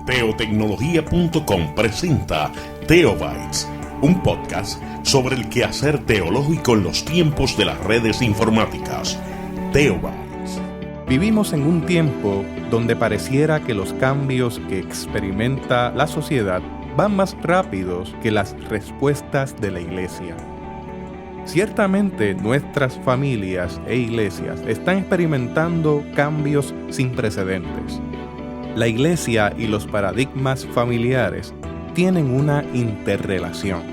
Teotecnología.com presenta Teobytes, un podcast sobre el quehacer teológico en los tiempos de las redes informáticas. Teobytes. Vivimos en un tiempo donde pareciera que los cambios que experimenta la sociedad van más rápidos que las respuestas de la iglesia. Ciertamente nuestras familias e iglesias están experimentando cambios sin precedentes. La iglesia y los paradigmas familiares tienen una interrelación.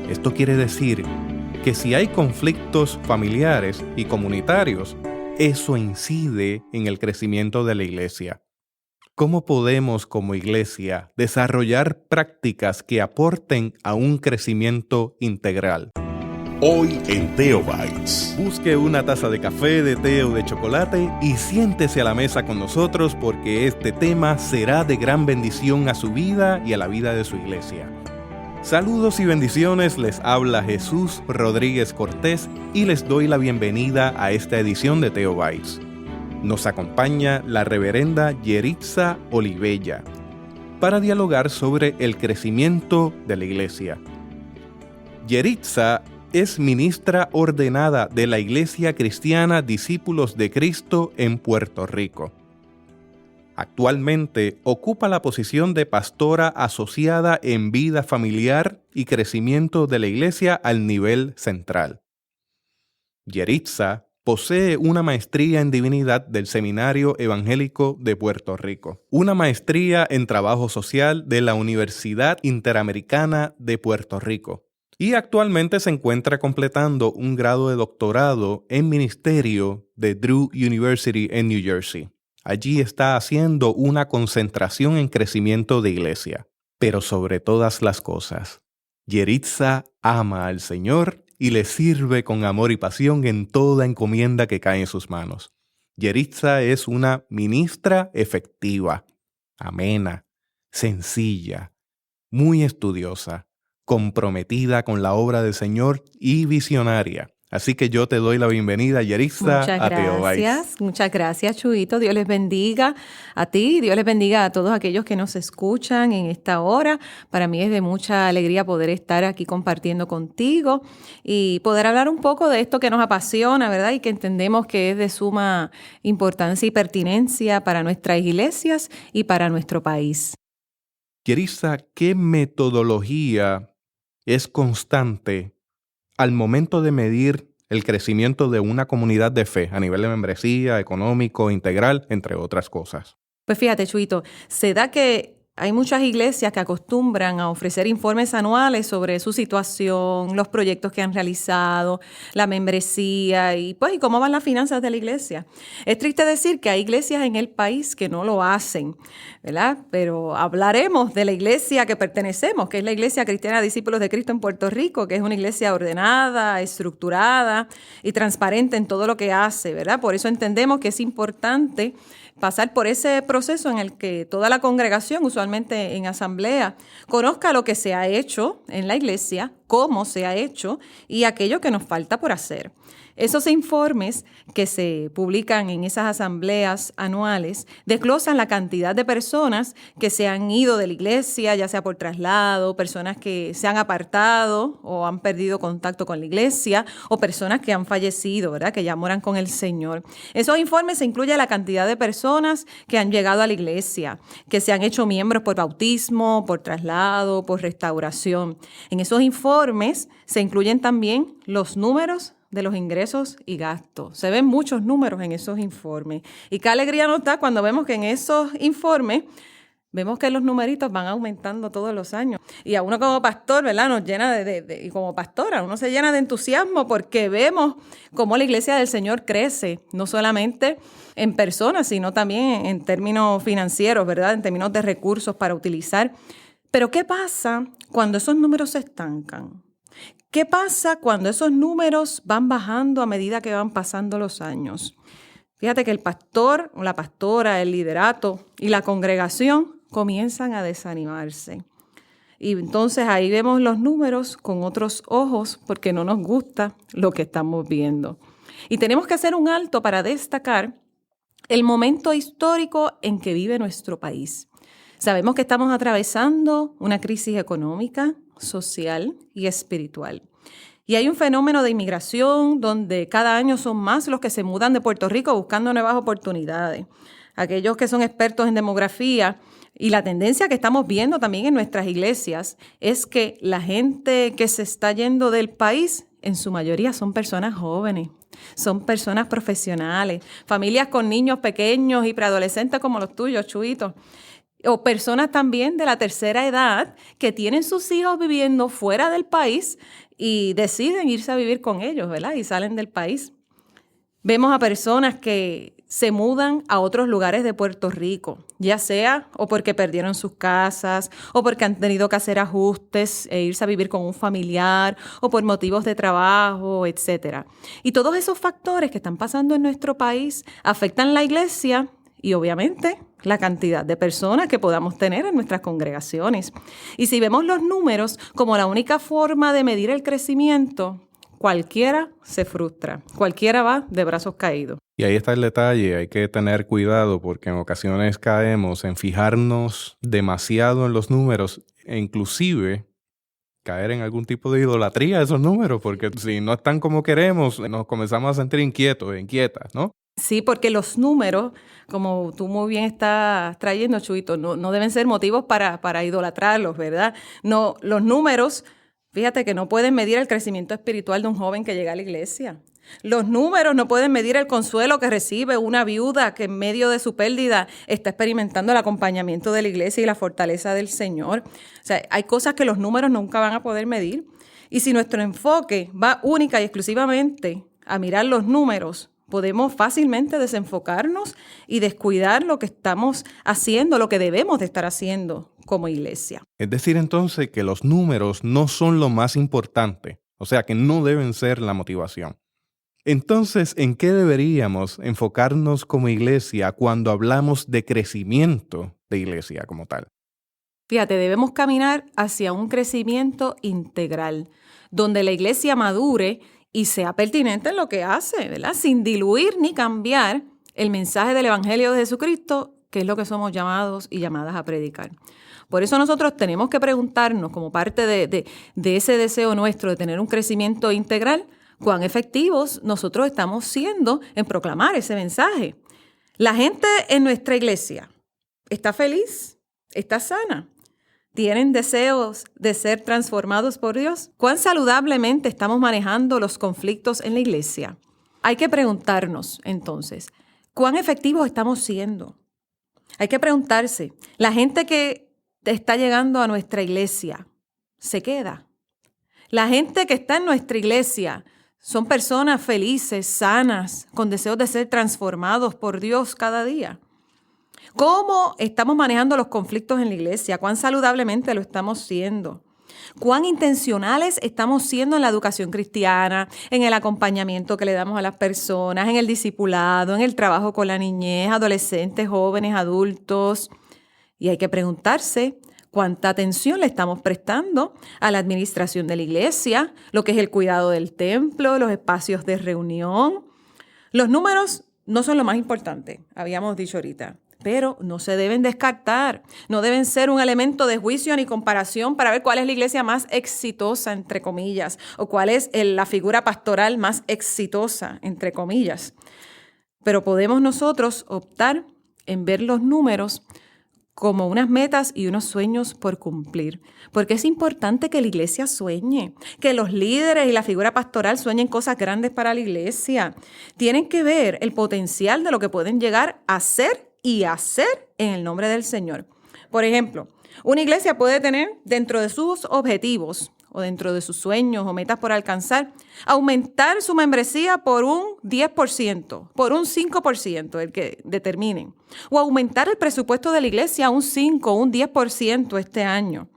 Esto quiere decir que si hay conflictos familiares y comunitarios, eso incide en el crecimiento de la iglesia. ¿Cómo podemos como iglesia desarrollar prácticas que aporten a un crecimiento integral? Hoy en Teobytes. Busque una taza de café, de té o de chocolate y siéntese a la mesa con nosotros porque este tema será de gran bendición a su vida y a la vida de su iglesia. Saludos y bendiciones, les habla Jesús Rodríguez Cortés y les doy la bienvenida a esta edición de Teobytes. Nos acompaña la reverenda Yeritza Olivella para dialogar sobre el crecimiento de la iglesia. Yeritza es ministra ordenada de la Iglesia Cristiana Discípulos de Cristo en Puerto Rico. Actualmente ocupa la posición de pastora asociada en vida familiar y crecimiento de la iglesia al nivel central. Yeritza posee una maestría en divinidad del Seminario Evangélico de Puerto Rico, una maestría en trabajo social de la Universidad Interamericana de Puerto Rico, y actualmente se encuentra completando un grado de doctorado en ministerio de Drew University en New Jersey. Allí está haciendo una concentración en crecimiento de iglesia. Pero sobre todas las cosas, Yeritza ama al Señor y le sirve con amor y pasión en toda encomienda que cae en sus manos. Yeritza es una ministra efectiva, amena, sencilla, muy estudiosa, comprometida con la obra del Señor y visionaria. Así que yo te doy la bienvenida, Yeritza, a Teobytes. Muchas gracias, Chuyito. Dios les bendiga a ti, Dios les bendiga a todos aquellos que nos escuchan en esta hora. Para mí es de mucha alegría poder estar aquí compartiendo contigo y poder hablar un poco de esto que nos apasiona, ¿verdad? Y que entendemos que es de suma importancia y pertinencia para nuestras iglesias y para nuestro país. Yeritza, ¿qué metodología es constante al momento de medir el crecimiento de una comunidad de fe a nivel de membresía, económico, integral, entre otras cosas? Pues fíjate, Chuito, se da que hay muchas iglesias que acostumbran a ofrecer informes anuales sobre su situación, los proyectos que han realizado, la membresía y cómo van las finanzas de la iglesia. Es triste decir que hay iglesias en el país que no lo hacen, ¿verdad? Pero hablaremos de la iglesia que pertenecemos, que es la Iglesia Cristiana Discípulos de Cristo en Puerto Rico, que es una iglesia ordenada, estructurada y transparente en todo lo que hace, ¿verdad? Por eso entendemos que es importante pasar por ese proceso en el que toda la congregación, usualmente en asamblea, conozca lo que se ha hecho en la iglesia, cómo se ha hecho y aquello que nos falta por hacer. Esos informes que se publican en esas asambleas anuales desglosan la cantidad de personas que se han ido de la iglesia, ya sea por traslado, personas que se han apartado o han perdido contacto con la iglesia, o personas que han fallecido, ¿verdad? Que ya moran con el Señor. Esos informes se incluye la cantidad de personas que han llegado a la iglesia, que se han hecho miembros por bautismo, por traslado, por restauración. En esos informes se incluyen también los números de los ingresos y gastos. Se ven muchos números en esos informes. Y qué alegría nos da cuando vemos que en esos informes vemos que los numeritos van aumentando todos los años. Y a uno como pastor, ¿verdad? Nos llena y como pastora, uno se llena de entusiasmo porque vemos cómo la iglesia del Señor crece, no solamente en personas, sino también en términos financieros, ¿verdad? En términos de recursos para utilizar. Pero ¿qué pasa cuando esos números se estancan? ¿Qué pasa cuando esos números van bajando a medida que van pasando los años? Fíjate que el pastor, la pastora, el liderato y la congregación comienzan a desanimarse. Y entonces ahí vemos los números con otros ojos porque no nos gusta lo que estamos viendo. Y tenemos que hacer un alto para destacar el momento histórico en que vive nuestro país. Sabemos que estamos atravesando una crisis económica, social y espiritual. Y hay un fenómeno de inmigración donde cada año son más los que se mudan de Puerto Rico buscando nuevas oportunidades. Aquellos que son expertos en demografía y la tendencia que estamos viendo también en nuestras iglesias es que la gente que se está yendo del país, en su mayoría son personas jóvenes, son personas profesionales, familias con niños pequeños y preadolescentes como los tuyos, Chuito, o personas también de la tercera edad que tienen sus hijos viviendo fuera del país y deciden irse a vivir con ellos, ¿verdad? Y salen del país. Vemos a personas que se mudan a otros lugares de Puerto Rico, ya sea o porque perdieron sus casas, o porque han tenido que hacer ajustes e irse a vivir con un familiar, o por motivos de trabajo, etc. Y todos esos factores que están pasando en nuestro país afectan la iglesia y obviamente la cantidad de personas que podamos tener en nuestras congregaciones. Y si vemos los números como la única forma de medir el crecimiento, cualquiera se frustra, cualquiera va de brazos caídos. Y ahí está el detalle, hay que tener cuidado porque en ocasiones caemos en fijarnos demasiado en los números e inclusive caer en algún tipo de idolatría de esos números, porque si no están como queremos, nos comenzamos a sentir inquietos, inquietas, ¿no? Sí, porque los números, como tú muy bien estás trayendo, Chuito, no deben ser motivos para idolatrarlos, ¿verdad? No, los números, fíjate que no pueden medir el crecimiento espiritual de un joven que llega a la iglesia. Los números no pueden medir el consuelo que recibe una viuda que en medio de su pérdida está experimentando el acompañamiento de la iglesia y la fortaleza del Señor. O sea, hay cosas que los números nunca van a poder medir. Y si nuestro enfoque va única y exclusivamente a mirar los números, podemos fácilmente desenfocarnos y descuidar lo que estamos haciendo, lo que debemos de estar haciendo como iglesia. Es decir, entonces, que los números no son lo más importante, o sea, que no deben ser la motivación. Entonces, ¿en qué deberíamos enfocarnos como iglesia cuando hablamos de crecimiento de iglesia como tal? Fíjate, debemos caminar hacia un crecimiento integral, donde la iglesia madure y sea pertinente en lo que hace, ¿verdad? Sin diluir ni cambiar el mensaje del Evangelio de Jesucristo, que es lo que somos llamados y llamadas a predicar. Por eso nosotros tenemos que preguntarnos, como parte de ese deseo nuestro de tener un crecimiento integral, cuán efectivos nosotros estamos siendo en proclamar ese mensaje. La gente en nuestra iglesia está feliz, está sana, tienen deseos de ser transformados por Dios. ¿Cuán saludablemente estamos manejando los conflictos en la iglesia? Hay que preguntarnos entonces, ¿cuán efectivos estamos siendo? Hay que preguntarse, ¿la gente que está llegando a nuestra iglesia se queda? La gente que está en nuestra iglesia son personas felices, sanas, con deseos de ser transformados por Dios cada día. ¿Cómo estamos manejando los conflictos en la iglesia? ¿Cuán saludablemente lo estamos siendo? ¿Cuán intencionales estamos siendo en la educación cristiana, en el acompañamiento que le damos a las personas, en el discipulado, en el trabajo con la niñez, adolescentes, jóvenes, adultos? Y hay que preguntarse cuánta atención le estamos prestando a la administración de la iglesia, lo que es el cuidado del templo, los espacios de reunión. Los números no son lo más importante, habíamos dicho ahorita, pero no se deben descartar, no deben ser un elemento de juicio ni comparación para ver cuál es la iglesia más exitosa, entre comillas, o cuál es la figura pastoral más exitosa, entre comillas. Pero podemos nosotros optar en ver los números como unas metas y unos sueños por cumplir. Porque es importante que la iglesia sueñe, que los líderes y la figura pastoral sueñen cosas grandes para la iglesia. Tienen que ver el potencial de lo que pueden llegar a ser y hacer en el nombre del Señor. Por ejemplo, una iglesia puede tener dentro de sus objetivos o dentro de sus sueños o metas por alcanzar, aumentar su membresía por un 10%, por un 5%, el que determinen, o aumentar el presupuesto de la iglesia a un 5 o un 10% este año.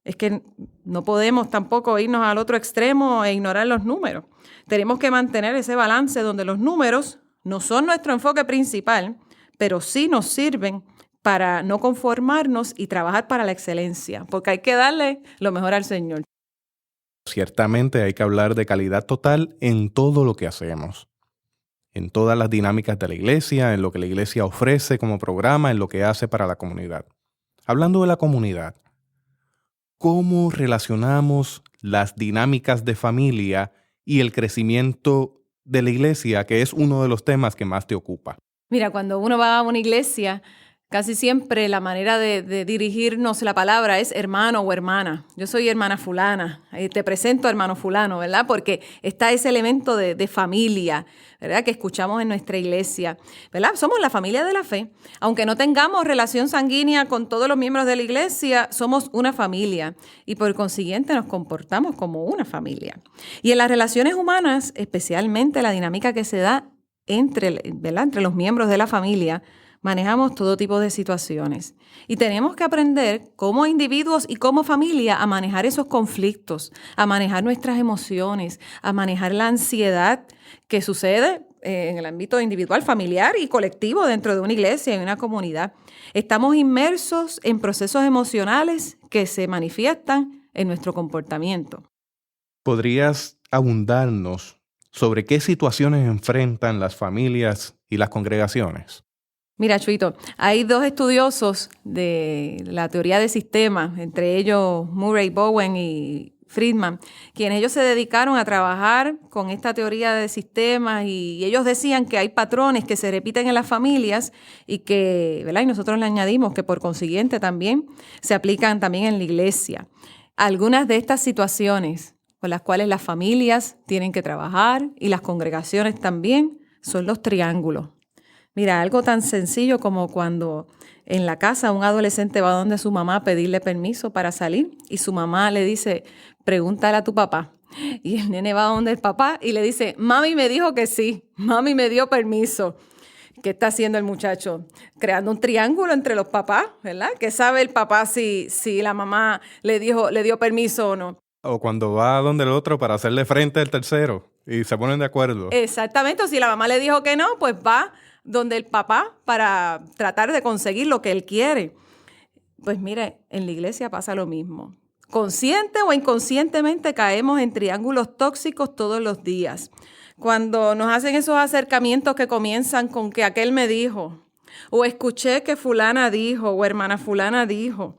Es que no podemos tampoco irnos al otro extremo e ignorar los números. Tenemos que mantener ese balance donde los números no son nuestro enfoque principal, pero sí nos sirven para no conformarnos y trabajar para la excelencia, porque hay que darle lo mejor al Señor. Ciertamente hay que hablar de calidad total en todo lo que hacemos. en todas las dinámicas de la iglesia, en lo que la iglesia ofrece como programa, en lo que hace para la comunidad. Hablando de la comunidad, ¿cómo relacionamos las dinámicas de familia y el crecimiento de la iglesia, que es uno de los temas que más te ocupa? Mira, cuando uno va a una iglesia, casi siempre la manera de dirigirnos la palabra es hermano o hermana. Yo soy hermana fulana, te presento hermano fulano, ¿verdad? Porque está ese elemento de familia, ¿verdad? Que escuchamos en nuestra iglesia, ¿verdad? Somos la familia de la fe. Aunque no tengamos relación sanguínea con todos los miembros de la iglesia, somos una familia y por consiguiente nos comportamos como una familia. Y en las relaciones humanas, especialmente la dinámica que se da ¿verdad? Entre los miembros de la familia, manejamos todo tipo de situaciones y tenemos que aprender como individuos y como familia a manejar esos conflictos, a manejar nuestras emociones, a manejar la ansiedad que sucede en el ámbito individual, familiar y colectivo dentro de una iglesia y una comunidad. Estamos inmersos en procesos emocionales que se manifiestan en nuestro comportamiento. ¿Podrías abundarnos sobre qué situaciones enfrentan las familias y las congregaciones? Mira, Chuito, hay dos estudiosos de la teoría de sistemas, entre ellos Murray Bowen y Friedman, quienes ellos se dedicaron a trabajar con esta teoría de sistemas y ellos decían que hay patrones que se repiten en las familias y que, ¿verdad? Y nosotros le añadimos que por consiguiente también se aplican también en la iglesia. Algunas de estas situaciones con las cuales las familias tienen que trabajar y las congregaciones también son los triángulos. Mira, algo tan sencillo como cuando en la casa un adolescente va donde su mamá a pedirle permiso para salir y su mamá le dice, pregúntale a tu papá. Y el nene va donde el papá y le dice, mami me dijo que sí, mami me dio permiso. ¿Qué está haciendo el muchacho? Creando un triángulo entre los papás, ¿verdad? ¿Qué sabe el papá si la mamá le dio permiso o no? O cuando va donde el otro para hacerle frente al tercero y se ponen de acuerdo. Exactamente, o si la mamá le dijo que no, pues va donde el papá para tratar de conseguir lo que él quiere. Pues mire, en la iglesia pasa lo mismo. Consciente o inconscientemente caemos en triángulos tóxicos todos los días. Cuando nos hacen esos acercamientos que comienzan con que aquel me dijo, o escuché que fulana dijo, o hermana fulana dijo.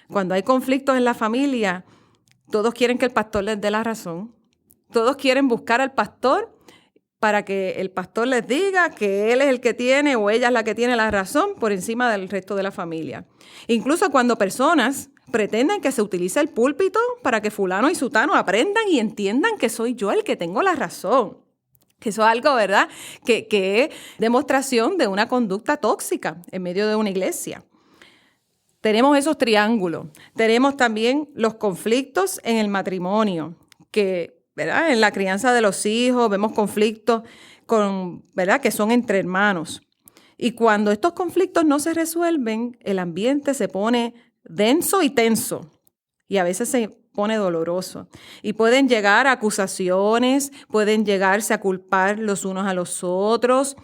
Cuando hay conflictos en la familia, todos quieren que el pastor les dé la razón. Todos quieren buscar al pastor para que el pastor les diga que él es el que tiene o ella es la que tiene la razón por encima del resto de la familia. Incluso cuando personas pretenden que se utilice el púlpito para que fulano y sutano aprendan y entiendan que soy yo el que tengo la razón. Que eso es algo, ¿verdad?, que es demostración de una conducta tóxica en medio de una iglesia. Tenemos esos triángulos. Tenemos también los conflictos en el matrimonio, que, ¿verdad?, en la crianza de los hijos vemos conflictos ¿verdad?, que son entre hermanos. Y cuando estos conflictos no se resuelven, el ambiente se pone denso y tenso. Y a veces se pone doloroso. Y pueden llegar a acusaciones, pueden llegarse a culpar los unos a los otros.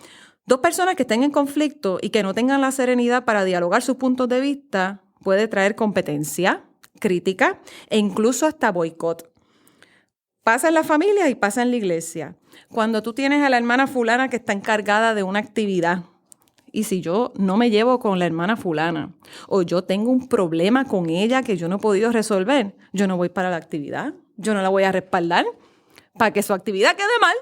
Dos personas que estén en conflicto y que no tengan la serenidad para dialogar sus puntos de vista puede traer competencia, crítica e incluso hasta boicot. Pasa en la familia y pasa en la iglesia. Cuando tú tienes a la hermana fulana que está encargada de una actividad, y si yo no me llevo con la hermana fulana o yo tengo un problema con ella que yo no he podido resolver, yo no voy para la actividad, yo no la voy a respaldar para que su actividad quede mal.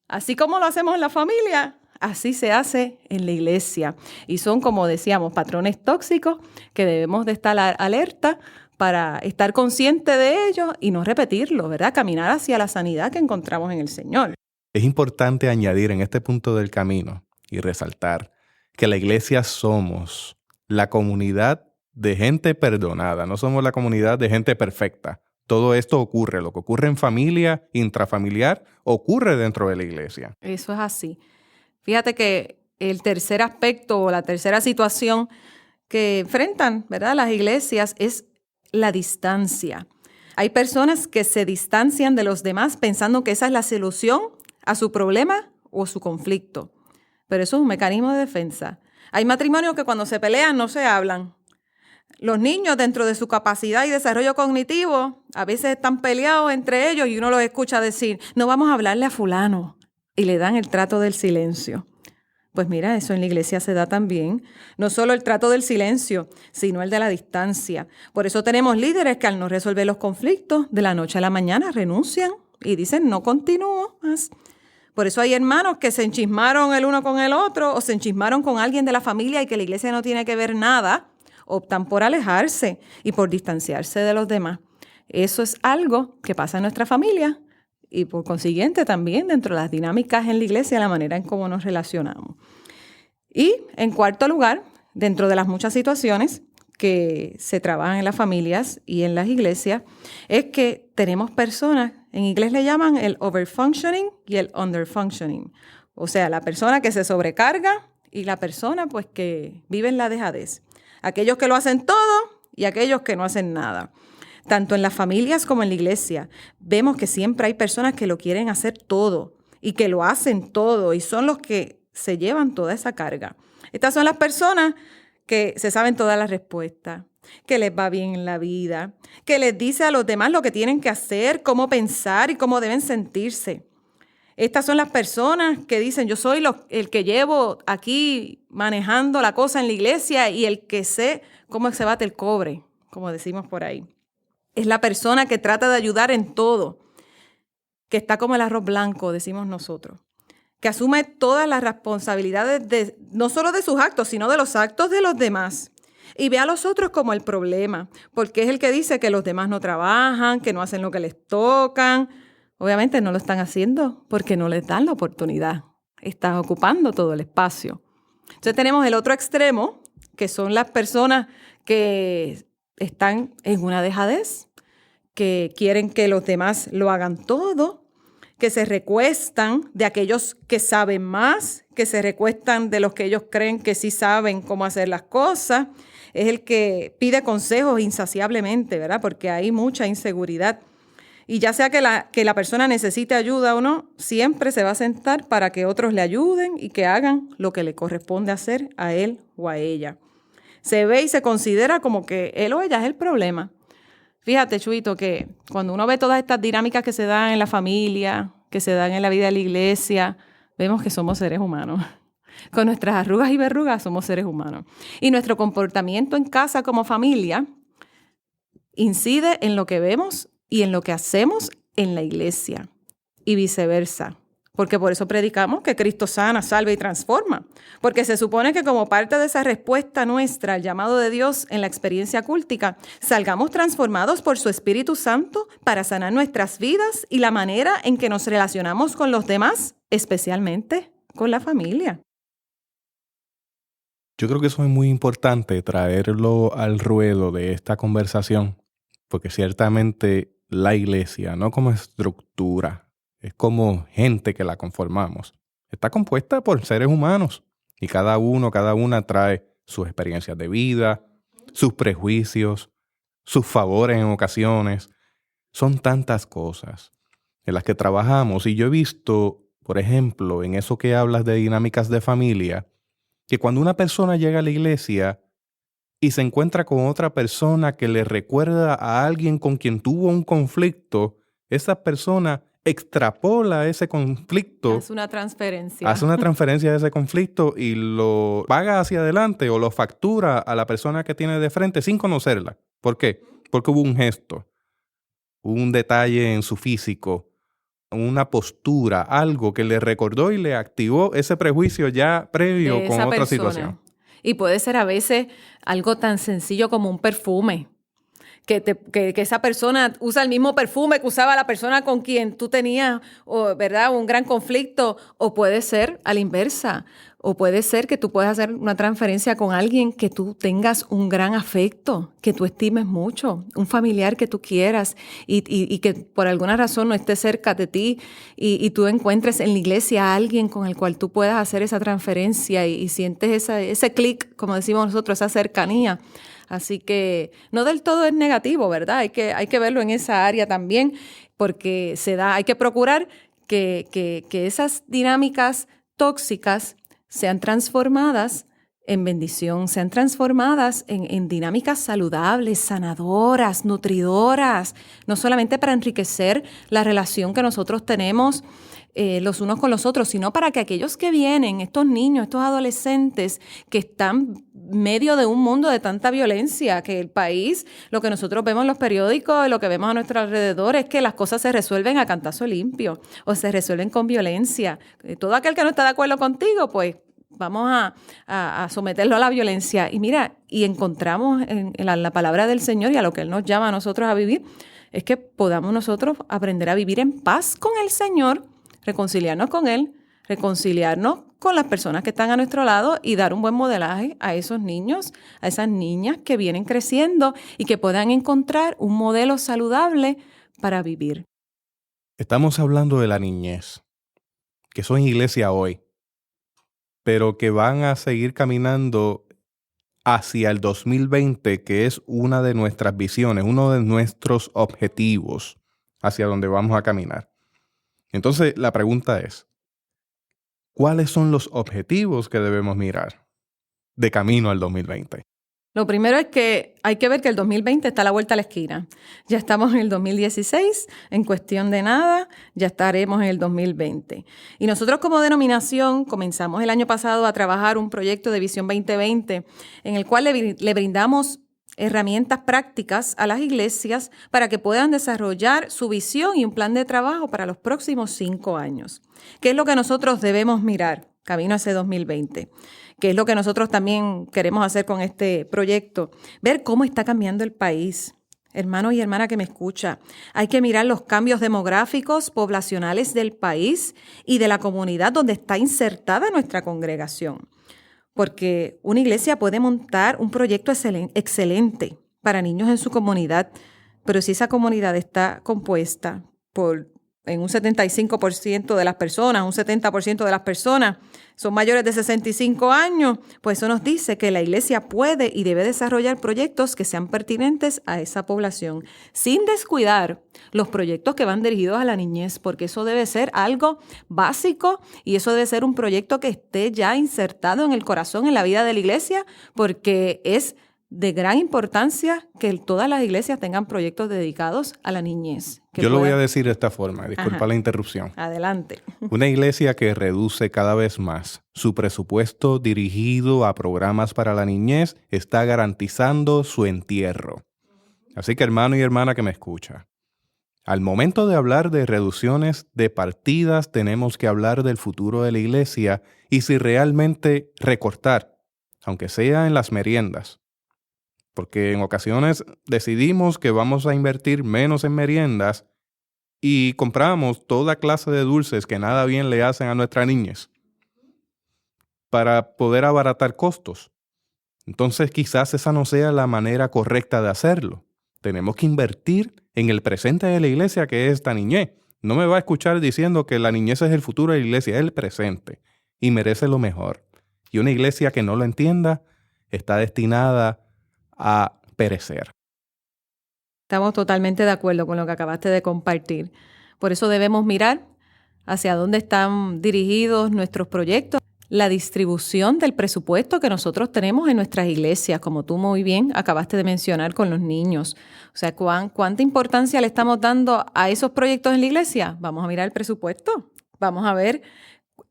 Así como lo hacemos en la familia, así se hace en la iglesia. Y son, como decíamos, patrones tóxicos que debemos de estar alerta para estar conscientes de ellos y no repetirlos, ¿verdad? Caminar hacia la sanidad que encontramos en el Señor. Es importante añadir en este punto del camino y resaltar que la iglesia somos la comunidad de gente perdonada, no somos la comunidad de gente perfecta. Todo esto ocurre, lo que ocurre en familia, intrafamiliar, ocurre dentro de la iglesia. Eso es así. Fíjate que el tercer aspecto o la tercera situación que enfrentan, ¿verdad?, las iglesias es la distancia. Hay personas que se distancian de los demás pensando que esa es la solución a su problema o su conflicto. Pero eso es un mecanismo de defensa. Hay matrimonios que cuando se pelean no se hablan. Los niños, dentro de su capacidad y desarrollo cognitivo, a veces están peleados entre ellos y uno los escucha decir, no vamos a hablarle a fulano, y le dan el trato del silencio. Pues mira, eso en la iglesia se da también. No solo el trato del silencio, sino el de la distancia. Por eso tenemos líderes que al no resolver los conflictos, de la noche a la mañana renuncian y dicen, no continúo más. Por eso hay hermanos que se enchismaron el uno con el otro o se enchismaron con alguien de la familia y que la iglesia no tiene que ver nada, optan por alejarse y por distanciarse de los demás. Eso es algo que pasa en nuestra familia y por consiguiente también dentro de las dinámicas en la iglesia, la manera en cómo nos relacionamos. Y en cuarto lugar, dentro de las muchas situaciones que se trabajan en las familias y en las iglesias, es que tenemos personas, en inglés le llaman el overfunctioning y el underfunctioning. O sea, la persona que se sobrecarga y la persona pues que vive en la dejadez. Aquellos que lo hacen todo y aquellos que no hacen nada. Tanto en las familias como en la iglesia, vemos que siempre hay personas que lo quieren hacer todo y que lo hacen todo y son los que se llevan toda esa carga. Estas son las personas que se saben todas las respuestas, que les va bien en la vida, que les dice a los demás lo que tienen que hacer, cómo pensar y cómo deben sentirse. Estas son las personas que dicen, yo soy el que llevo aquí manejando la cosa en la iglesia y el que sé cómo se bate el cobre, como decimos por ahí. Es la persona que trata de ayudar en todo, que está como el arroz blanco, decimos nosotros, que asume todas las responsabilidades no solo de sus actos, sino de los actos de los demás. Y ve a los otros como el problema, porque es el que dice que los demás no trabajan, que no hacen lo que les tocan. Obviamente no lo están haciendo porque no les dan la oportunidad. Están ocupando todo el espacio. Entonces tenemos el otro extremo, que son las personas que están en una dejadez, que quieren que los demás lo hagan todo, que se recuestan de aquellos que saben más, que se recuestan de los que ellos creen que sí saben cómo hacer las cosas. Es el que pide consejos insaciablemente, ¿verdad? Porque hay mucha inseguridad. Y ya sea que la persona necesite ayuda o no, siempre se va a sentar para que otros le ayuden y que hagan lo que le corresponde hacer a él o a ella. Se ve y se considera como que él o ella es el problema. Fíjate, Chuito, que cuando uno ve todas estas dinámicas que se dan en la familia, que se dan en la vida de la iglesia, vemos que somos seres humanos. Con nuestras arrugas y verrugas somos seres humanos. Y nuestro comportamiento en casa como familia incide en lo que vemos y en lo que hacemos en la iglesia y viceversa. Porque por eso predicamos que Cristo sana, salva y transforma. Porque se supone que como parte de esa respuesta nuestra al llamado de Dios en la experiencia cúltica, salgamos transformados por su Espíritu Santo para sanar nuestras vidas y la manera en que nos relacionamos con los demás, especialmente con la familia. Yo creo que eso es muy importante traerlo al ruedo de esta conversación, porque ciertamente la iglesia, no como estructura, es como gente que la conformamos. Está compuesta por seres humanos y cada una trae sus experiencias de vida, sus prejuicios, sus favores en ocasiones. Son tantas cosas en las que trabajamos y yo he visto, por ejemplo, en eso que hablas de dinámicas de familia, que cuando una persona llega a la iglesia y se encuentra con otra persona que le recuerda a alguien con quien tuvo un conflicto, esa persona extrapola ese conflicto. Hace una transferencia. Hace una transferencia de ese conflicto y lo paga hacia adelante o lo factura a la persona que tiene de frente sin conocerla. ¿Por qué? Porque hubo un gesto, un detalle en su físico, una postura, algo que le recordó y le activó ese prejuicio ya previo con otra situación. Y puede ser a veces algo tan sencillo como un perfume. Que esa persona usa el mismo perfume que usaba la persona con quien tú tenías, ¿verdad?, un gran conflicto. O puede ser a la inversa. O puede ser que tú puedas hacer una transferencia con alguien que tú tengas un gran afecto, que tú estimes mucho, un familiar que tú quieras y que por alguna razón no esté cerca de ti y tú encuentres en la iglesia a alguien con el cual tú puedas hacer esa transferencia y sientes ese clic, como decimos nosotros, esa cercanía. Así que no del todo es negativo, ¿verdad? Hay que verlo en esa área también porque hay que procurar que esas dinámicas tóxicas sean transformadas en bendición, sean transformadas en dinámicas saludables, sanadoras, nutridoras, no solamente para enriquecer la relación que nosotros tenemos los unos con los otros, sino para que aquellos que vienen, estos niños, estos adolescentes que están medio de un mundo de tanta violencia, que el país, lo que nosotros vemos en los periódicos, lo que vemos a nuestro alrededor, es que las cosas se resuelven a cantazo limpio o se resuelven con violencia. Todo aquel que no está de acuerdo contigo, pues vamos a someterlo a la violencia. Y mira, y encontramos en la palabra del Señor y a lo que Él nos llama a nosotros a vivir, es que podamos nosotros aprender a vivir en paz con el Señor, reconciliarnos con Él, reconciliarnos con las personas que están a nuestro lado y dar un buen modelaje a esos niños, a esas niñas que vienen creciendo y que puedan encontrar un modelo saludable para vivir. Estamos hablando de la niñez, que son iglesia hoy, pero que van a seguir caminando hacia el 2020, que es una de nuestras visiones, uno de nuestros objetivos hacia donde vamos a caminar. Entonces, la pregunta es, ¿cuáles son los objetivos que debemos mirar de camino al 2020? Lo primero es que hay que ver que el 2020 está a la vuelta a la esquina. Ya estamos en el 2016, en cuestión de nada, ya estaremos en el 2020. Y nosotros como denominación comenzamos el año pasado a trabajar un proyecto de Visión 2020 en el cual le brindamos herramientas prácticas a las iglesias para que puedan desarrollar su visión y un plan de trabajo para los próximos 5 años. ¿Qué es lo que nosotros debemos mirar camino a ese 2020? ¿Qué es lo que nosotros también queremos hacer con este proyecto? Ver cómo está cambiando el país. Hermano y hermana que me escucha, hay que mirar los cambios demográficos, poblacionales del país y de la comunidad donde está insertada nuestra congregación. Porque una iglesia puede montar un proyecto excelente para niños en su comunidad, pero si esa comunidad está compuesta en un 75% de las personas, un 70% de las personas son mayores de 65 años, pues eso nos dice que la iglesia puede y debe desarrollar proyectos que sean pertinentes a esa población, sin descuidar los proyectos que van dirigidos a la niñez, porque eso debe ser algo básico y eso debe ser un proyecto que esté ya insertado en el corazón, en la vida de la iglesia, porque es de gran importancia que todas las iglesias tengan proyectos dedicados a la niñez. Yo lo voy a decir de esta forma, disculpa la interrupción. Adelante. Una iglesia que reduce cada vez más su presupuesto dirigido a programas para la niñez está garantizando su entierro. Así que hermano y hermana que me escucha, al momento de hablar de reducciones de partidas, tenemos que hablar del futuro de la iglesia y si realmente recortar, aunque sea en las meriendas. Porque en ocasiones decidimos que vamos a invertir menos en meriendas y compramos toda clase de dulces que nada bien le hacen a nuestra niñez para poder abaratar costos. Entonces quizás esa no sea la manera correcta de hacerlo. Tenemos que invertir en el presente de la iglesia, que es esta niñez. No me va a escuchar diciendo que la niñez es el futuro de la iglesia, es el presente y merece lo mejor. Y una iglesia que no lo entienda está destinada a perecer. Estamos totalmente de acuerdo con lo que acabaste de compartir. Por eso debemos mirar hacia dónde están dirigidos nuestros proyectos, la distribución del presupuesto que nosotros tenemos en nuestras iglesias, como tú muy bien acabaste de mencionar con los niños. O sea, ¿cuánta importancia le estamos dando a esos proyectos en la iglesia? Vamos a mirar el presupuesto. Vamos a ver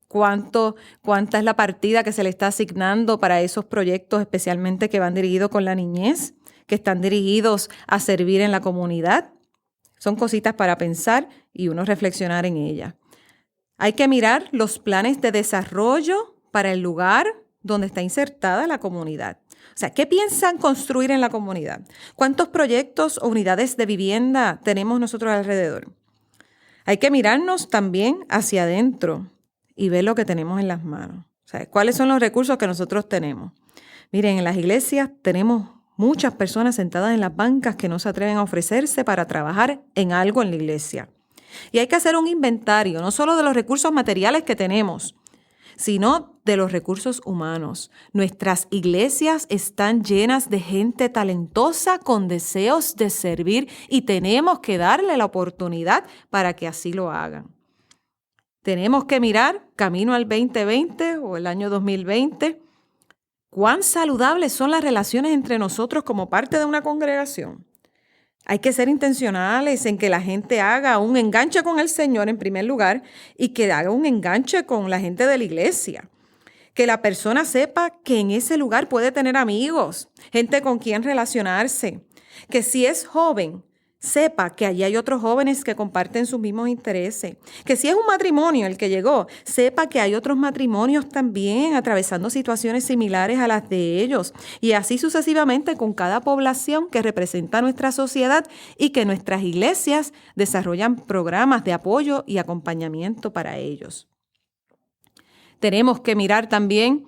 cuánta es la partida que se le está asignando para esos proyectos, especialmente que van dirigidos con la niñez, que están dirigidos a servir en la comunidad. Son cositas para pensar y uno reflexionar en ellas. Hay que mirar los planes de desarrollo para el lugar donde está insertada la comunidad. O sea, ¿qué piensan construir en la comunidad? ¿Cuántos proyectos o unidades de vivienda tenemos nosotros alrededor? Hay que mirarnos también hacia adentro y ver lo que tenemos en las manos. O sea, ¿cuáles son los recursos que nosotros tenemos? Miren, en las iglesias tenemos muchas personas sentadas en las bancas que no se atreven a ofrecerse para trabajar en algo en la iglesia. Y hay que hacer un inventario, no solo de los recursos materiales que tenemos, sino de los recursos humanos. Nuestras iglesias están llenas de gente talentosa con deseos de servir y tenemos que darle la oportunidad para que así lo hagan. Tenemos que mirar camino al 2020 o el año 2020, cuán saludables son las relaciones entre nosotros como parte de una congregación. Hay que ser intencionales en que la gente haga un enganche con el Señor en primer lugar y que haga un enganche con la gente de la iglesia. Que la persona sepa que en ese lugar puede tener amigos, gente con quien relacionarse. Que si es joven, sepa que allí hay otros jóvenes que comparten sus mismos intereses. Que si es un matrimonio el que llegó, sepa que hay otros matrimonios también atravesando situaciones similares a las de ellos. Y así sucesivamente con cada población que representa nuestra sociedad y que nuestras iglesias desarrollan programas de apoyo y acompañamiento para ellos. Tenemos que mirar también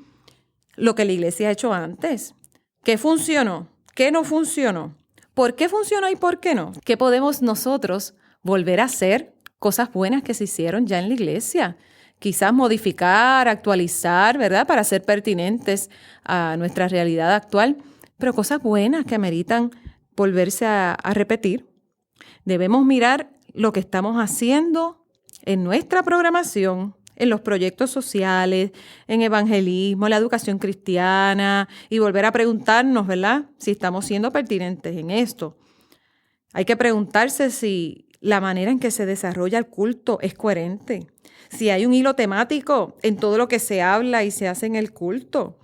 lo que la iglesia ha hecho antes. ¿Qué funcionó? ¿Qué no funcionó? ¿Por qué funcionó y por qué no? ¿Qué podemos nosotros volver a hacer? Cosas buenas que se hicieron ya en la iglesia. Quizás modificar, actualizar, ¿verdad? Para ser pertinentes a nuestra realidad actual. Pero cosas buenas que ameritan volverse a repetir. Debemos mirar lo que estamos haciendo en nuestra programación, en los proyectos sociales, en evangelismo, en la educación cristiana y volver a preguntarnos, ¿verdad?, si estamos siendo pertinentes en esto. Hay que preguntarse si la manera en que se desarrolla el culto es coherente, si hay un hilo temático en todo lo que se habla y se hace en el culto.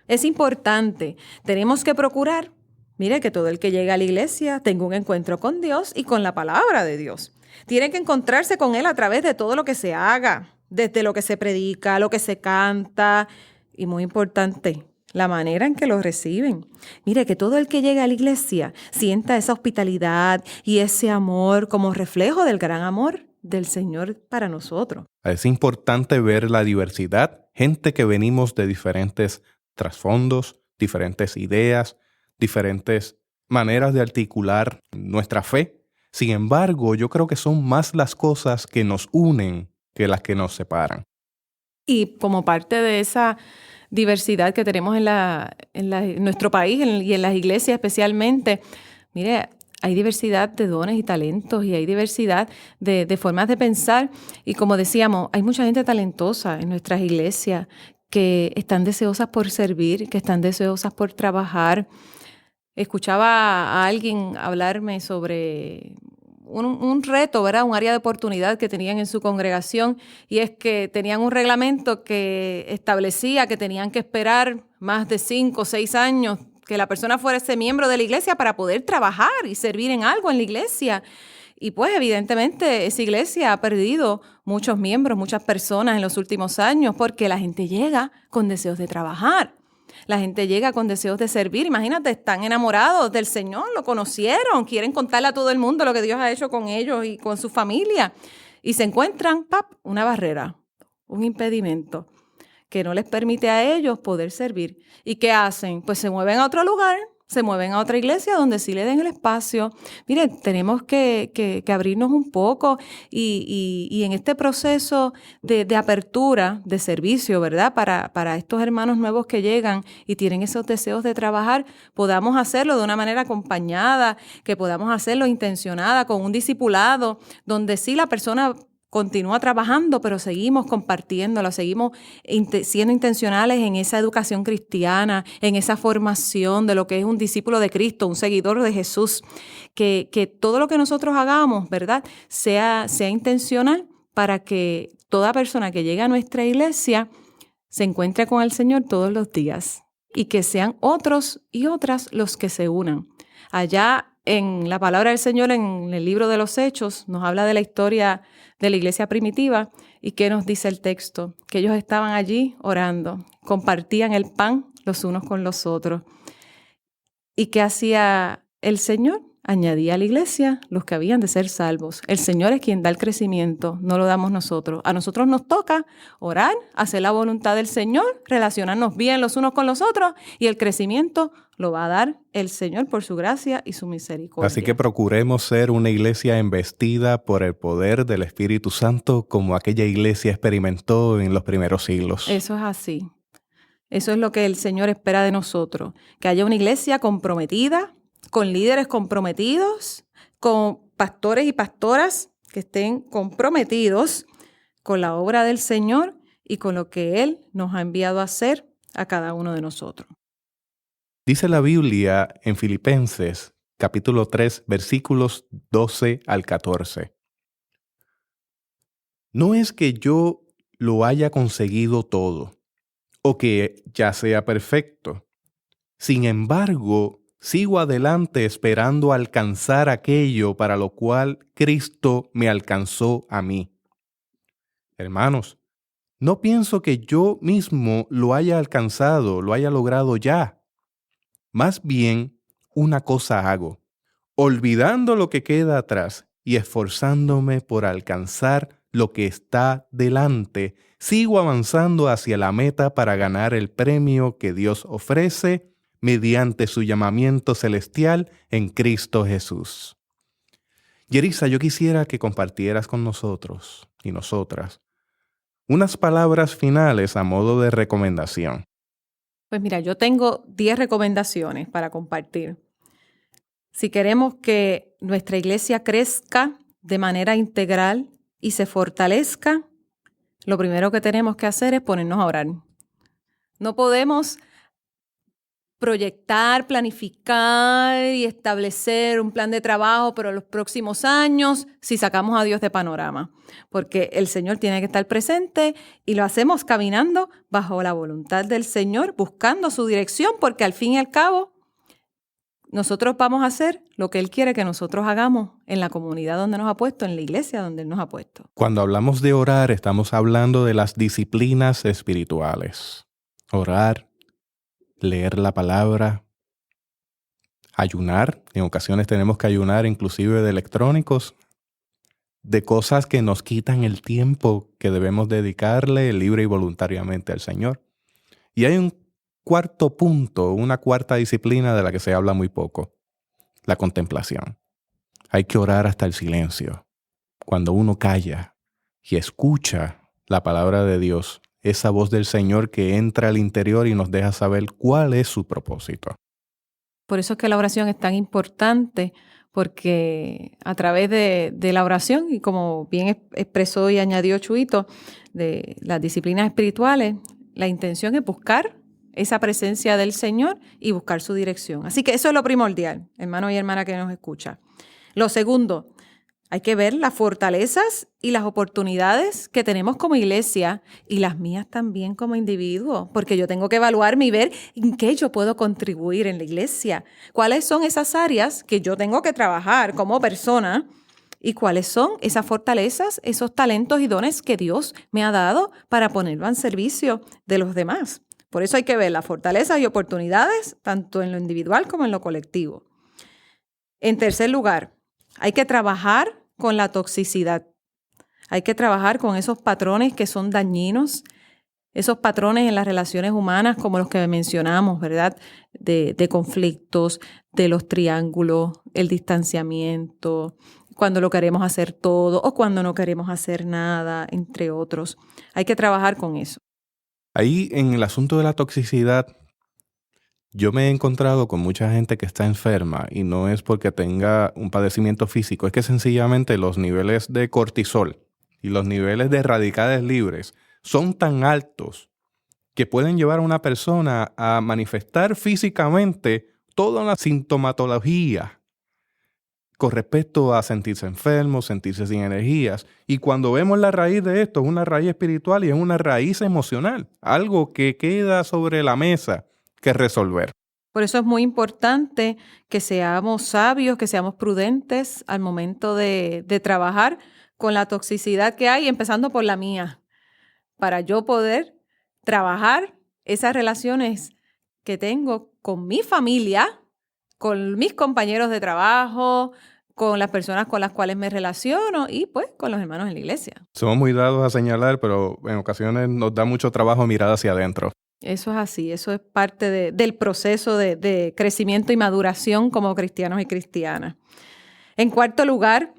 Es importante, tenemos que procurar, mire, que todo el que llega a la iglesia tenga un encuentro con Dios y con la palabra de Dios. Tiene que encontrarse con Él a través de todo lo que se haga, desde lo que se predica, lo que se canta y, muy importante, la manera en que lo reciben. Mire, que todo el que llega a la iglesia sienta esa hospitalidad y ese amor como reflejo del gran amor del Señor para nosotros. Es importante ver la diversidad, gente que venimos de diferentes trasfondos, diferentes ideas, diferentes maneras de articular nuestra fe. Sin embargo, yo creo que son más las cosas que nos unen que las que nos separan. Y como parte de esa diversidad que tenemos en nuestro país y en las iglesias especialmente, mire, hay diversidad de dones y talentos y hay diversidad de formas de pensar. Y como decíamos, hay mucha gente talentosa en nuestras iglesias que están deseosas por servir, que están deseosas por trabajar. Escuchaba a alguien hablarme sobre un reto, ¿verdad? Un área de oportunidad que tenían en su congregación, y es que tenían un reglamento que establecía que tenían que esperar más de 5 o 6 años que la persona fuera ese miembro de la iglesia para poder trabajar y servir en algo en la iglesia. Y pues evidentemente esa iglesia ha perdido muchos miembros, muchas personas en los últimos años porque la gente llega con deseos de trabajar. La gente llega con deseos de servir. Imagínate, están enamorados del Señor, lo conocieron, quieren contarle a todo el mundo lo que Dios ha hecho con ellos y con su familia. Y se encuentran, una barrera, un impedimento que no les permite a ellos poder servir. ¿Y qué hacen? Pues se mueven a otro lugar, se mueven a otra iglesia donde sí le den el espacio. Miren, tenemos que abrirnos un poco y en este proceso de apertura, de servicio, ¿verdad? Para estos hermanos nuevos que llegan y tienen esos deseos de trabajar, podamos hacerlo de una manera acompañada, que podamos hacerlo intencionada, con un discipulado, donde sí la persona continúa trabajando, pero seguimos compartiéndolo, seguimos siendo intencionales en esa educación cristiana, en esa formación de lo que es un discípulo de Cristo, un seguidor de Jesús, que todo lo que nosotros hagamos, ¿verdad?, sea intencional para que toda persona que llegue a nuestra iglesia se encuentre con el Señor todos los días y que sean otros y otras los que se unan. Allá en la palabra del Señor, en el libro de los Hechos, nos habla de la historia de la iglesia primitiva. ¿Y qué nos dice el texto? Que ellos estaban allí orando, compartían el pan los unos con los otros. ¿Y qué hacía el Señor? Añadía a la iglesia los que habían de ser salvos. El Señor es quien da el crecimiento, no lo damos nosotros. A nosotros nos toca orar, hacer la voluntad del Señor, relacionarnos bien los unos con los otros, y el crecimiento lo va a dar el Señor por su gracia y su misericordia. Así que procuremos ser una iglesia embestida por el poder del Espíritu Santo como aquella iglesia experimentó en los primeros siglos. Eso es así. Eso es lo que el Señor espera de nosotros, que haya una iglesia comprometida, con líderes comprometidos, con pastores y pastoras que estén comprometidos con la obra del Señor y con lo que Él nos ha enviado a hacer a cada uno de nosotros. Dice la Biblia en Filipenses, capítulo 3, versículos 12 al 14. No es que yo lo haya conseguido todo o que ya sea perfecto. Sin embargo, sigo adelante esperando alcanzar aquello para lo cual Cristo me alcanzó a mí. Hermanos, no pienso que yo mismo lo haya alcanzado, lo haya logrado ya. Más bien, una cosa hago, olvidando lo que queda atrás y esforzándome por alcanzar lo que está delante, sigo avanzando hacia la meta para ganar el premio que Dios ofrece mediante su llamamiento celestial en Cristo Jesús. Yerisa, yo quisiera que compartieras con nosotros y nosotras unas palabras finales a modo de recomendación. Pues mira, yo tengo 10 recomendaciones para compartir. Si queremos que nuestra iglesia crezca de manera integral y se fortalezca, lo primero que tenemos que hacer es ponernos a orar. No podemos proyectar, planificar y establecer un plan de trabajo para los próximos años si sacamos a Dios de panorama, porque el Señor tiene que estar presente y lo hacemos caminando bajo la voluntad del Señor, buscando su dirección, porque al fin y al cabo nosotros vamos a hacer lo que Él quiere que nosotros hagamos en la comunidad donde nos ha puesto, en la iglesia donde Él nos ha puesto. Cuando hablamos de orar, estamos hablando de las disciplinas espirituales. Orar, leer la palabra, ayunar. En ocasiones tenemos que ayunar inclusive de electrónicos, de cosas que nos quitan el tiempo que debemos dedicarle libre y voluntariamente al Señor. Y hay un cuarto punto, una cuarta disciplina de la que se habla muy poco, la contemplación. Hay que orar hasta el silencio. Cuando uno calla y escucha la palabra de Dios, esa voz del Señor que entra al interior y nos deja saber cuál es su propósito. Por eso es que la oración es tan importante, porque a través de la oración, y como bien expresó y añadió Chuito, de las disciplinas espirituales, la intención es buscar esa presencia del Señor y buscar su dirección. Así que eso es lo primordial, hermano y hermana que nos escucha. Lo segundo, hay que ver las fortalezas y las oportunidades que tenemos como iglesia y las mías también como individuo, porque yo tengo que evaluarme y ver en qué yo puedo contribuir en la iglesia, cuáles son esas áreas que yo tengo que trabajar como persona y cuáles son esas fortalezas, esos talentos y dones que Dios me ha dado para ponerlo al servicio de los demás. Por eso hay que ver las fortalezas y oportunidades tanto en lo individual como en lo colectivo. En tercer lugar, hay que trabajar con la toxicidad. Hay que trabajar con esos patrones que son dañinos, esos patrones en las relaciones humanas como los que mencionamos, ¿verdad? De conflictos, de los triángulos, el distanciamiento, cuando lo queremos hacer todo o cuando no queremos hacer nada, entre otros. Hay que trabajar con eso. Ahí en el asunto de la toxicidad, yo me he encontrado con mucha gente que está enferma y no es porque tenga un padecimiento físico, es que sencillamente los niveles de cortisol y los niveles de radicales libres son tan altos que pueden llevar a una persona a manifestar físicamente toda la sintomatología con respecto a sentirse enfermo, sentirse sin energías. Y cuando vemos la raíz de esto, es una raíz espiritual y es una raíz emocional, algo que queda sobre la mesa que resolver. Por eso es muy importante que seamos sabios, que seamos prudentes al momento de trabajar con la toxicidad que hay, empezando por la mía, para yo poder trabajar esas relaciones que tengo con mi familia, con mis compañeros de trabajo, con las personas con las cuales me relaciono y pues con los hermanos en la iglesia. Somos muy dados a señalar, pero en ocasiones nos da mucho trabajo mirar hacia adentro. Eso es así, eso es parte del proceso de crecimiento y maduración como cristianos y cristianas. En cuarto lugar,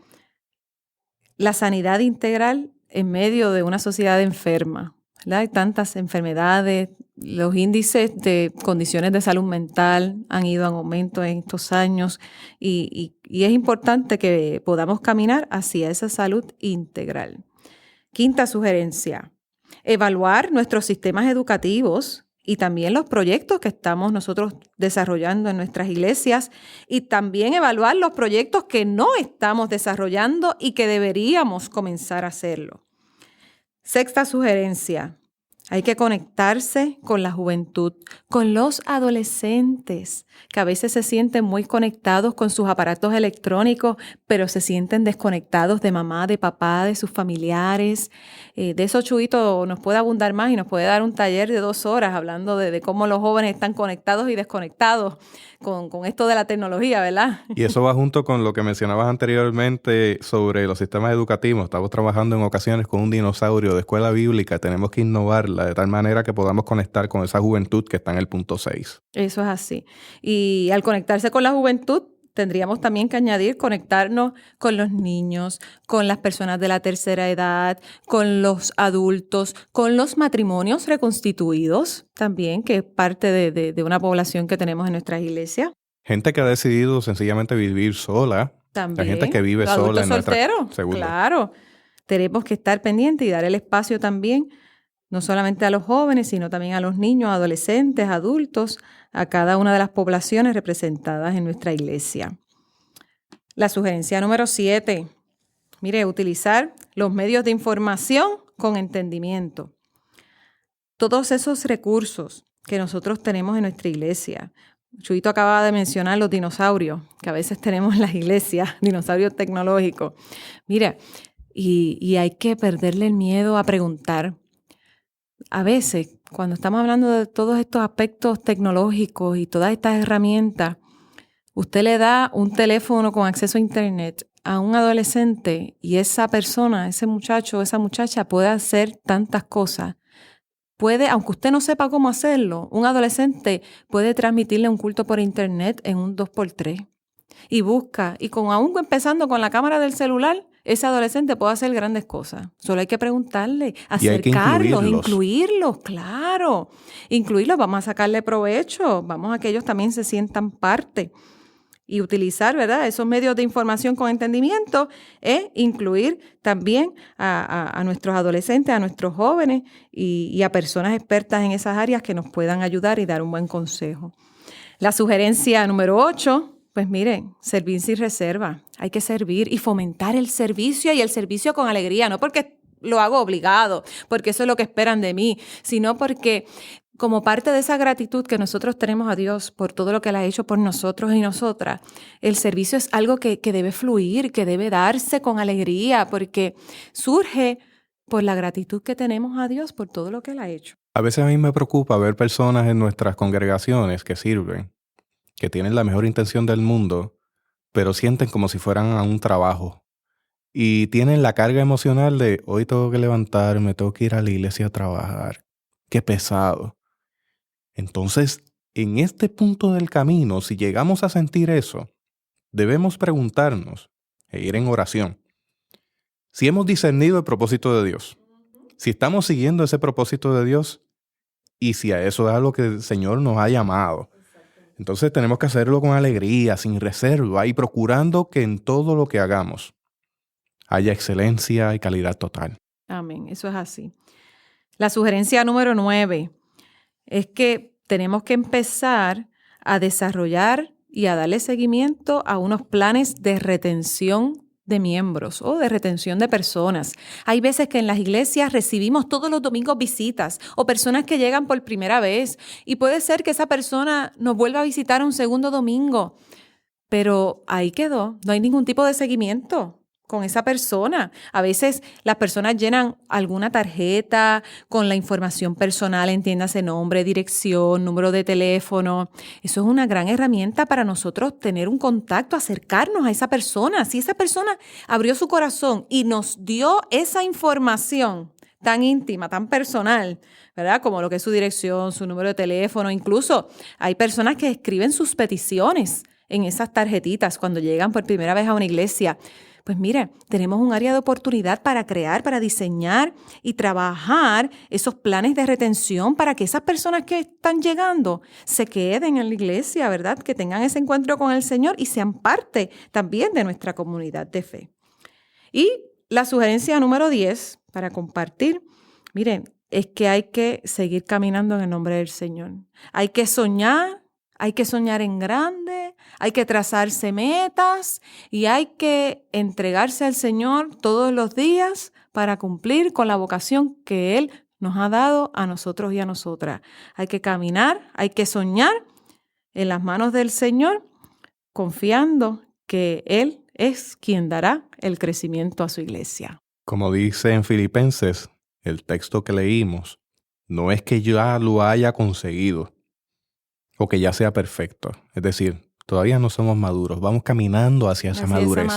la sanidad integral en medio de una sociedad enferma, ¿verdad? Hay tantas enfermedades, los índices de condiciones de salud mental han ido en aumento en estos años y es importante que podamos caminar hacia esa salud integral. Quinta sugerencia, evaluar nuestros sistemas educativos y también los proyectos que estamos nosotros desarrollando en nuestras iglesias y también evaluar los proyectos que no estamos desarrollando y que deberíamos comenzar a hacerlo. Sexta sugerencia, hay que conectarse con la juventud, con los adolescentes, que a veces se sienten muy conectados con sus aparatos electrónicos, pero se sienten desconectados de mamá, de papá, de sus familiares. De eso Chuito nos puede abundar más y nos puede dar un taller de 2 horas hablando de cómo los jóvenes están conectados y desconectados con esto de la tecnología, ¿verdad? Y eso va junto con lo que mencionabas anteriormente sobre los sistemas educativos. Estamos trabajando en ocasiones con un dinosaurio de escuela bíblica. Tenemos que innovarla de tal manera que podamos conectar con esa juventud que está en el punto 6. Eso es así. Y al conectarse con la juventud, tendríamos también que añadir conectarnos con los niños, con las personas de la tercera edad, con los adultos, con los matrimonios reconstituidos también, que es parte de una población que tenemos en nuestras iglesias. Gente que ha decidido sencillamente vivir sola. También. La gente que vive sola en solteros, nuestra... Seguro. Claro. Tenemos que estar pendientes y dar el espacio también, no solamente a los jóvenes, sino también a los niños, adolescentes, adultos, a cada una de las poblaciones representadas en nuestra iglesia. La sugerencia número 7, mire, utilizar los medios de información con entendimiento. Todos esos recursos que nosotros tenemos en nuestra iglesia. Chuyito acaba de mencionar los dinosaurios que a veces tenemos en las iglesias, dinosaurios tecnológicos. Mira, y hay que perderle el miedo a preguntar. A veces, cuando estamos hablando de todos estos aspectos tecnológicos y todas estas herramientas, usted le da un teléfono con acceso a internet a un adolescente y esa persona, ese muchacho o esa muchacha puede hacer tantas cosas. Puede, aunque usted no sepa cómo hacerlo, un adolescente puede transmitirle un culto por internet en un 2x3 y busca, y aún empezando con la cámara del celular, ese adolescente puede hacer grandes cosas. Solo hay que preguntarle, acercarlos, incluirlos, claro. Incluirlos, vamos a sacarle provecho, vamos a que ellos también se sientan parte. Y utilizar, ¿verdad?, esos medios de información con entendimiento es incluir también a nuestros adolescentes, a nuestros jóvenes y a personas expertas en esas áreas que nos puedan ayudar y dar un buen consejo. La sugerencia número 8, pues miren, servir sin reserva. Hay que servir y fomentar el servicio y el servicio con alegría, no porque lo hago obligado, porque eso es lo que esperan de mí, sino porque como parte de esa gratitud que nosotros tenemos a Dios por todo lo que Él ha hecho por nosotros y nosotras, el servicio es algo que debe fluir, que debe darse con alegría, porque surge por la gratitud que tenemos a Dios por todo lo que Él ha hecho. A veces a mí me preocupa ver personas en nuestras congregaciones que sirven, que tienen la mejor intención del mundo, pero sienten como si fueran a un trabajo. Y tienen la carga emocional de hoy tengo que levantarme, tengo que ir a la iglesia a trabajar. Qué pesado. Entonces, en este punto del camino, si llegamos a sentir eso, debemos preguntarnos e ir en oración. Si hemos discernido el propósito de Dios, si estamos siguiendo ese propósito de Dios y si a eso es algo que el Señor nos ha llamado, entonces tenemos que hacerlo con alegría, sin reserva y procurando que en todo lo que hagamos haya excelencia y calidad total. Amén, eso es así. La sugerencia número 9 es que tenemos que empezar a desarrollar y a darle seguimiento a unos planes de retención de miembros o de retención de personas. Hay veces que en las iglesias recibimos todos los domingos visitas o personas que llegan por primera vez y puede ser que esa persona nos vuelva a visitar un segundo domingo, pero ahí quedó, no hay ningún tipo de seguimiento con esa persona. A veces las personas llenan alguna tarjeta con la información personal, entiéndase nombre, dirección, número de teléfono. Eso es una gran herramienta para nosotros tener un contacto, acercarnos a esa persona. Si esa persona abrió su corazón y nos dio esa información tan íntima, tan personal, ¿verdad? Como lo que es su dirección, su número de teléfono. Incluso hay personas que escriben sus peticiones en esas tarjetitas cuando llegan por primera vez a una iglesia. Pues mire, tenemos un área de oportunidad para crear, para diseñar y trabajar esos planes de retención para que esas personas que están llegando se queden en la iglesia, ¿verdad? Que tengan ese encuentro con el Señor y sean parte también de nuestra comunidad de fe. Y la sugerencia número 10 para compartir, miren, es que hay que seguir caminando en el nombre del Señor. Hay que soñar en grande, hay que trazarse metas y hay que entregarse al Señor todos los días para cumplir con la vocación que Él nos ha dado a nosotros y a nosotras. Hay que caminar, hay que soñar en las manos del Señor, confiando que Él es quien dará el crecimiento a su iglesia. Como dice en Filipenses, el texto que leímos, no es que ya lo haya conseguido o que ya sea perfecto. Es decir, todavía no somos maduros, vamos caminando hacia esa madurez.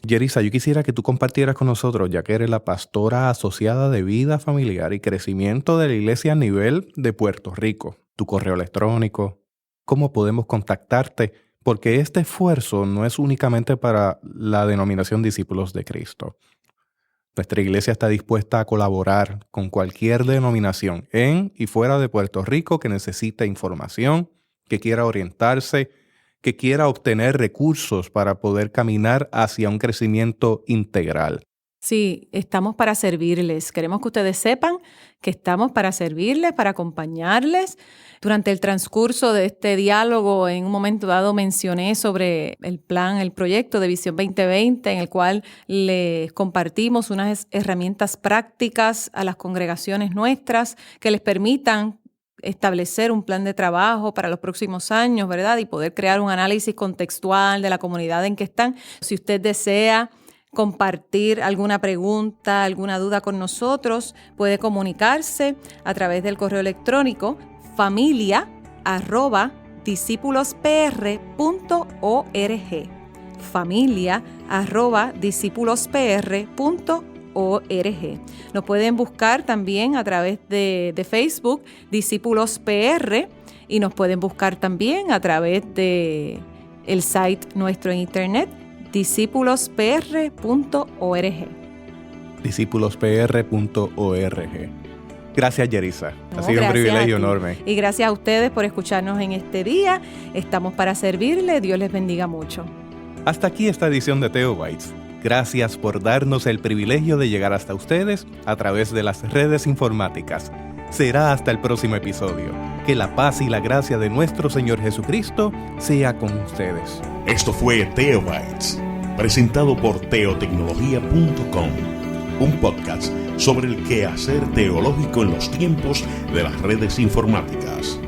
Yerisa, yo quisiera que tú compartieras con nosotros, ya que eres la pastora asociada de vida familiar y crecimiento de la iglesia a nivel de Puerto Rico, tu correo electrónico, cómo podemos contactarte, porque este esfuerzo no es únicamente para la denominación Discípulos de Cristo. Nuestra iglesia está dispuesta a colaborar con cualquier denominación en y fuera de Puerto Rico que necesite información, que quiera orientarse, que quiera obtener recursos para poder caminar hacia un crecimiento integral. Sí, estamos para servirles. Queremos que ustedes sepan que estamos para servirles, para acompañarles. Durante el transcurso de este diálogo, en un momento dado mencioné sobre el plan, el proyecto de Visión 2020, en el cual les compartimos unas herramientas prácticas a las congregaciones nuestras que les permitan establecer un plan de trabajo para los próximos años, ¿verdad? Y poder crear un análisis contextual de la comunidad en que están. Si usted desea compartir alguna pregunta, alguna duda con nosotros, puede comunicarse a través del correo electrónico familia@discipuluspr.org. familia@discipuluspr.org. Nos pueden buscar también a través de Facebook, Discípulos PR, y nos pueden buscar también a través de el site nuestro en internet, discipuluspr.org. discipuluspr.org. Gracias, Yerisa. Ha sido un privilegio enorme. Y gracias a ustedes por escucharnos en este día. Estamos para servirle. Dios les bendiga mucho. Hasta aquí esta edición de Theobites. Gracias por darnos el privilegio de llegar hasta ustedes a través de las redes informáticas. Será hasta el próximo episodio. Que la paz y la gracia de nuestro Señor Jesucristo sea con ustedes. Esto fue Theobites, presentado por teotecnología.com, un podcast sobre el quehacer teológico en los tiempos de las redes informáticas.